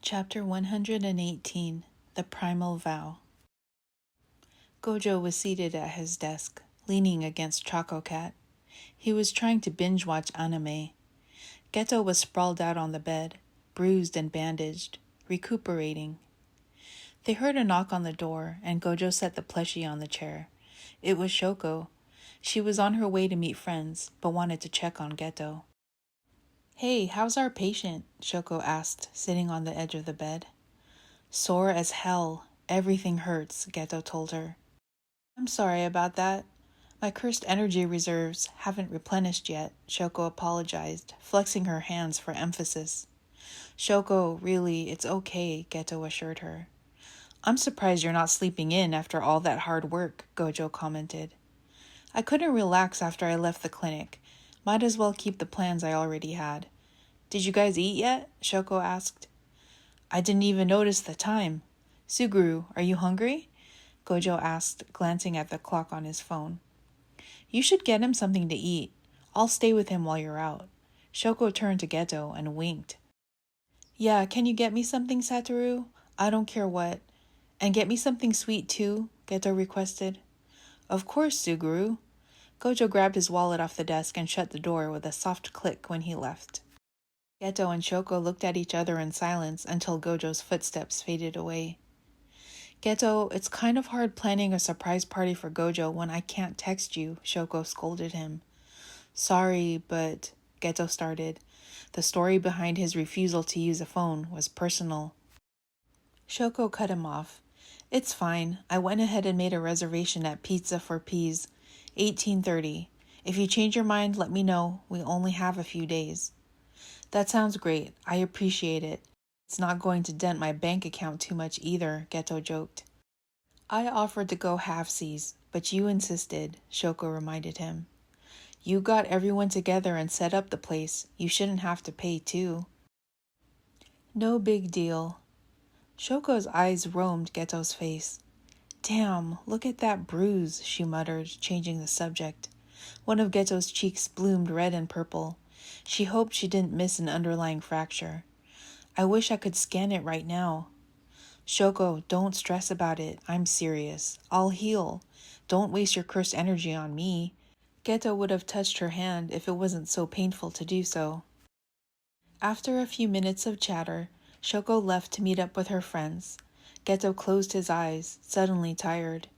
Chapter 118, The Primal Vow. Gojo was seated at his desk, leaning against Choco Cat. He was trying to binge-watch anime. Geto was sprawled out on the bed, bruised and bandaged, recuperating. They heard a knock on the door, and Gojo set the plushie on the chair. It was Shoko. She was on her way to meet friends, but wanted to check on Geto. "Hey, how's our patient?" Shoko asked, sitting on the edge of the bed. "Sore as hell. Everything hurts," Geto told her. "I'm sorry about that. My cursed energy reserves haven't replenished yet," Shoko apologized, flexing her hands for emphasis. "Shoko, really, it's okay," Geto assured her. "I'm surprised you're not sleeping in after all that hard work," Gojo commented. "I couldn't relax after I left the clinic. Might as well keep the plans I already had." "Did you guys eat yet?" Shoko asked. "I didn't even notice the time. Suguru, are you hungry?" Gojo asked, glancing at the clock on his phone. "You should get him something to eat. I'll stay with him while you're out." Shoko turned to Geto and winked. "Yeah, can you get me something, Satoru? I don't care what. And get me something sweet too," Geto requested. "Of course, Suguru." Gojo grabbed his wallet off the desk and shut the door with a soft click when he left. Geto and Shoko looked at each other in silence until Gojo's footsteps faded away. "Geto, it's kind of hard planning a surprise party for Gojo when I can't text you," Shoko scolded him. "Sorry, but," Geto started. The story behind his refusal to use a phone was personal. Shoko cut him off. "It's fine. I went ahead and made a reservation at Pizza for Peas, 1830. If you change your mind, let me know. We only have a few days." "That sounds great. I appreciate it. It's not going to dent my bank account too much either," Geto joked. "I offered to go halfsies, but you insisted," Shoko reminded him. "You got everyone together and set up the place. You shouldn't have to pay too." "No big deal." Shoko's eyes roamed Geto's face. "Damn, look at that bruise," she muttered, changing the subject. One of Geto's cheeks bloomed red and purple. She hoped she didn't miss an underlying fracture. "I wish I could scan it right now." "Shoko, don't stress about it. I'm serious. I'll heal. Don't waste your cursed energy on me." Geto would have touched her hand if it wasn't so painful to do so. After a few minutes of chatter, Shoko left to meet up with her friends. Geto closed his eyes, suddenly tired.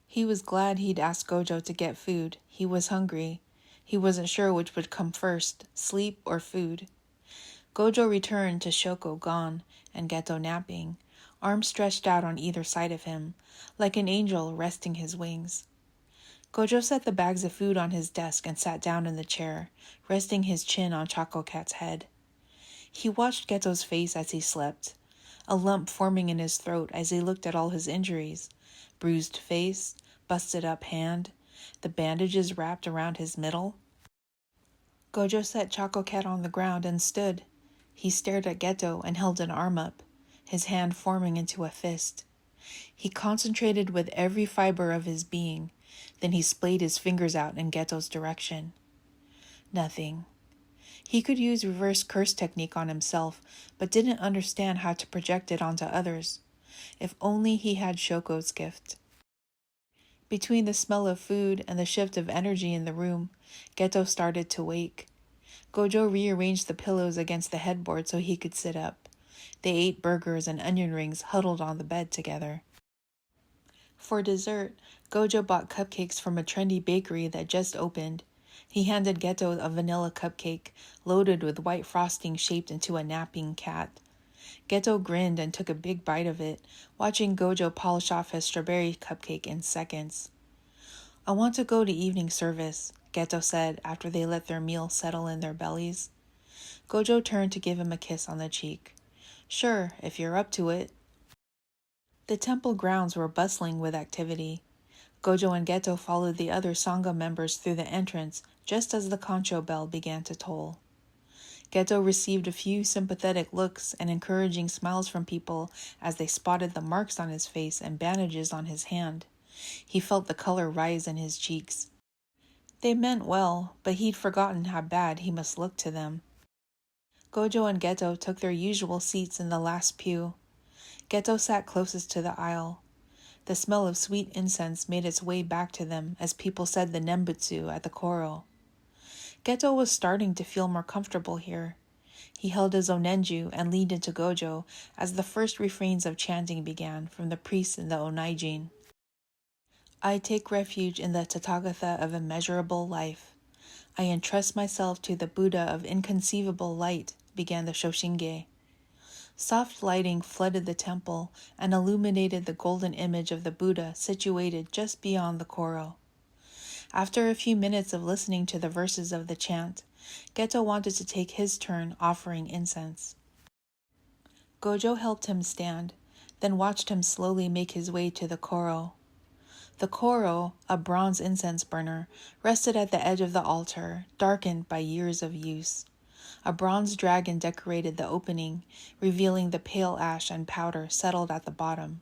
He was glad he'd asked Gojo to get food. He was hungry. He wasn't sure which would come first, sleep or food. Gojo returned to Shoko gone and Geto napping, arms stretched out on either side of him, like an angel resting his wings. Gojo set the bags of food on his desk and sat down in the chair, resting his chin on Choco Cat's head. He watched Geto's face as he slept, a lump forming in his throat as he looked at all his injuries: bruised face, busted up hand, the bandages wrapped around his middle. Gojo set Choco Cat on the ground and stood. He stared at Geto and held an arm up, his hand forming into a fist. He concentrated with every fiber of his being, then he splayed his fingers out in Geto's direction. Nothing. He could use reverse curse technique on himself, but didn't understand how to project it onto others. If only he had Shoko's gift. Between the smell of food and the shift of energy in the room, Geto started to wake. Gojo rearranged the pillows against the headboard so he could sit up. They ate burgers and onion rings huddled on the bed together. For dessert, Gojo bought cupcakes from a trendy bakery that just opened. He handed Geto a vanilla cupcake, loaded with white frosting shaped into a napping cat. Geto grinned and took a big bite of it, watching Gojo polish off his strawberry cupcake in seconds. "I want to go to evening service," Geto said after they let their meal settle in their bellies. Gojo turned to give him a kiss on the cheek. "Sure, if you're up to it." The temple grounds were bustling with activity. Gojo and Geto followed the other Sangha members through the entrance just as the concho bell began to toll. Geto received a few sympathetic looks and encouraging smiles from people as they spotted the marks on his face and bandages on his hand. He felt the color rise in his cheeks. They meant well, but he'd forgotten how bad he must look to them. Gojo and Geto took their usual seats in the last pew. Geto sat closest to the aisle. The smell of sweet incense made its way back to them as people said the Nembutsu at the koro. Geto was starting to feel more comfortable here. He held his onenju and leaned into Gojo as the first refrains of chanting began from the priests in the onaijin. I take refuge in the Tathagata of immeasurable life. I entrust myself to the Buddha of inconceivable light, began the Shoshinge. Soft lighting flooded the temple and illuminated the golden image of the Buddha situated just beyond the koro. After a few minutes of listening to the verses of the chant, Geto wanted to take his turn offering incense. Gojo helped him stand, then watched him slowly make his way to the koro. The koro, a bronze incense burner, rested at the edge of the altar, darkened by years of use. A bronze dragon decorated the opening, revealing the pale ash and powder settled at the bottom,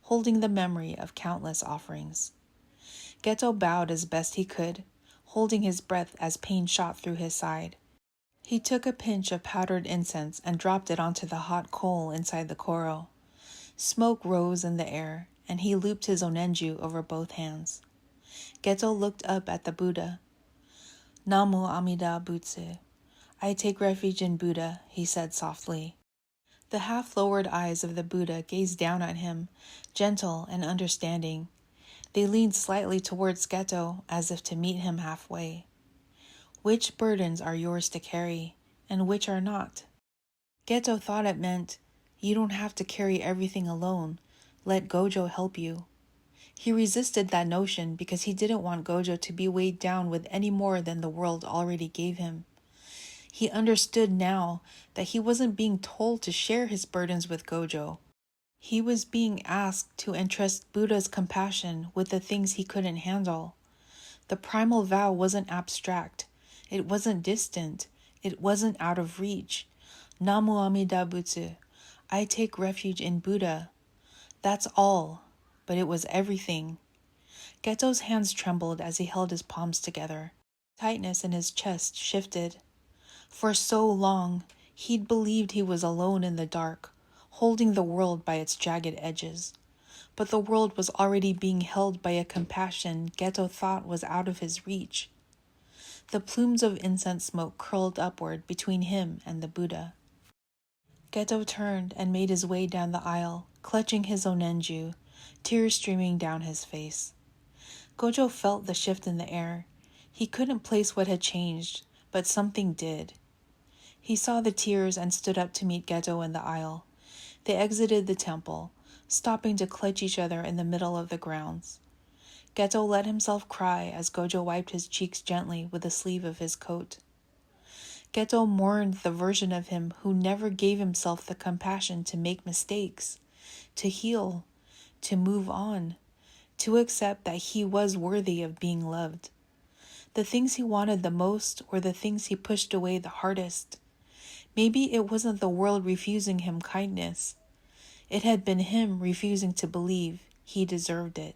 holding the memory of countless offerings. Geto bowed as best he could, holding his breath as pain shot through his side. He took a pinch of powdered incense and dropped it onto the hot coal inside the koro. Smoke rose in the air, and he looped his onenju over both hands. Geto looked up at the Buddha. Namu Amida Butsu. I take refuge in Buddha, he said softly. The half-lowered eyes of the Buddha gazed down at him, gentle and understanding. They leaned slightly towards Geto as if to meet him halfway. Which burdens are yours to carry, and which are not? Geto thought it meant, you don't have to carry everything alone. Let Gojo help you. He resisted that notion because he didn't want Gojo to be weighed down with any more than the world already gave him. He understood now that he wasn't being told to share his burdens with Gojo. He was being asked to entrust Buddha's compassion with the things he couldn't handle. The primal vow wasn't abstract. It wasn't distant. It wasn't out of reach. Namu Amida Butsu. I take refuge in Buddha. That's all, but it was everything. Geto's hands trembled as he held his palms together. Tightness in his chest shifted. For so long, he'd believed he was alone in the dark, holding the world by its jagged edges. But the world was already being held by a compassion Geto thought was out of his reach. The plumes of incense smoke curled upward between him and the Buddha. Geto turned and made his way down the aisle, clutching his onenju, tears streaming down his face. Gojo felt the shift in the air. He couldn't place what had changed, but something did. He saw the tears and stood up to meet Geto in the aisle. They exited the temple, stopping to clutch each other in the middle of the grounds. Geto let himself cry as Gojo wiped his cheeks gently with the sleeve of his coat. Geto mourned the version of him who never gave himself the compassion to make mistakes, to heal, to move on, to accept that he was worthy of being loved. The things he wanted the most were the things he pushed away the hardest. Maybe it wasn't the world refusing him kindness. It had been him refusing to believe he deserved it.